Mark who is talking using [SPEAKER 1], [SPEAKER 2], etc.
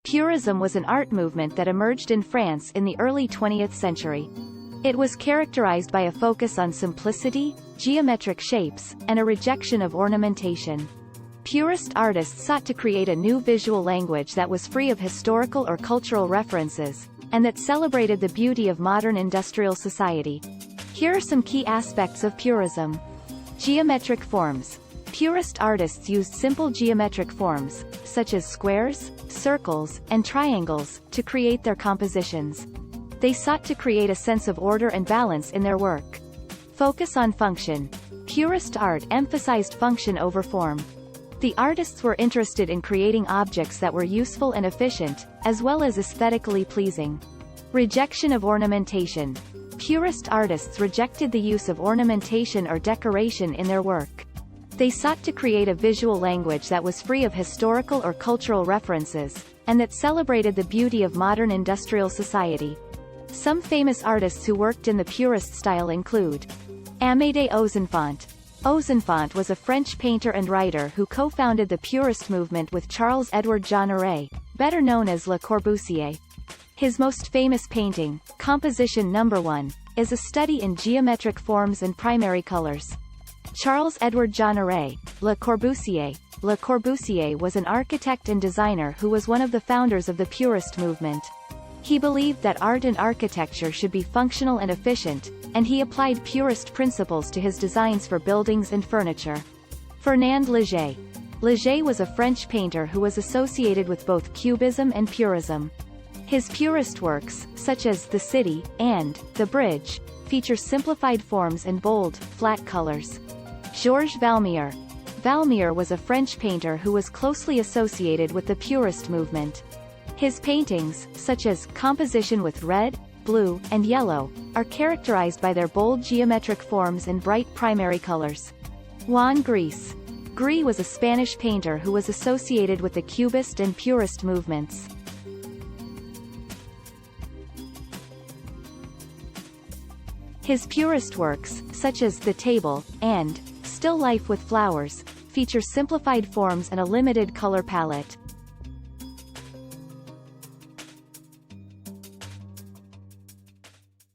[SPEAKER 1] Purism was an art movement that emerged in France in the early 20th century. It was characterized by a focus on simplicity, geometric shapes, and a rejection of ornamentation. Purist artists sought to create a new visual language that was free of historical or cultural references, and that celebrated the beauty of modern industrial society. Here are some key aspects of Purism. Geometric forms. Purist artists used simple geometric forms, such as squares, circles, and triangles, to create their compositions. They sought to create a sense of order and balance in their work. Focus on function. Purist art emphasized function over form. The artists were interested in creating objects that were useful and efficient, as well as aesthetically pleasing. Rejection of ornamentation. Purist artists rejected the use of ornamentation or decoration in their work. They sought to create a visual language that was free of historical or cultural references, and that celebrated the beauty of modern industrial society. Some famous artists who worked in the Purist style include Amédée Ozenfant. Ozenfant was a French painter and writer who co-founded the Purist movement with Charles-Édouard Jeanneret, better known as Le Corbusier. His most famous painting, Composition No. 1, is a study in geometric forms and primary colors. Charles-Édouard Jeanneret, Le Corbusier. Le Corbusier was an architect and designer who was one of the founders of the Purist movement. He believed that art and architecture should be functional and efficient, and he applied Purist principles to his designs for buildings and furniture. Fernand Léger. Léger was a French painter who was associated with both Cubism and Purism. His Purist works, such as The City and The Bridge, feature simplified forms and bold, flat colors. Georges Valmier. Valmier was a French painter who was closely associated with the Purist movement. His paintings, such as Composition with Red, Blue, and Yellow, are characterized by their bold geometric forms and bright primary colors. Juan Gris. Gris was a Spanish painter who was associated with the Cubist and Purist movements. His Purist works, such as The Table, and Still Life with Flowers, feature simplified forms and a limited color palette.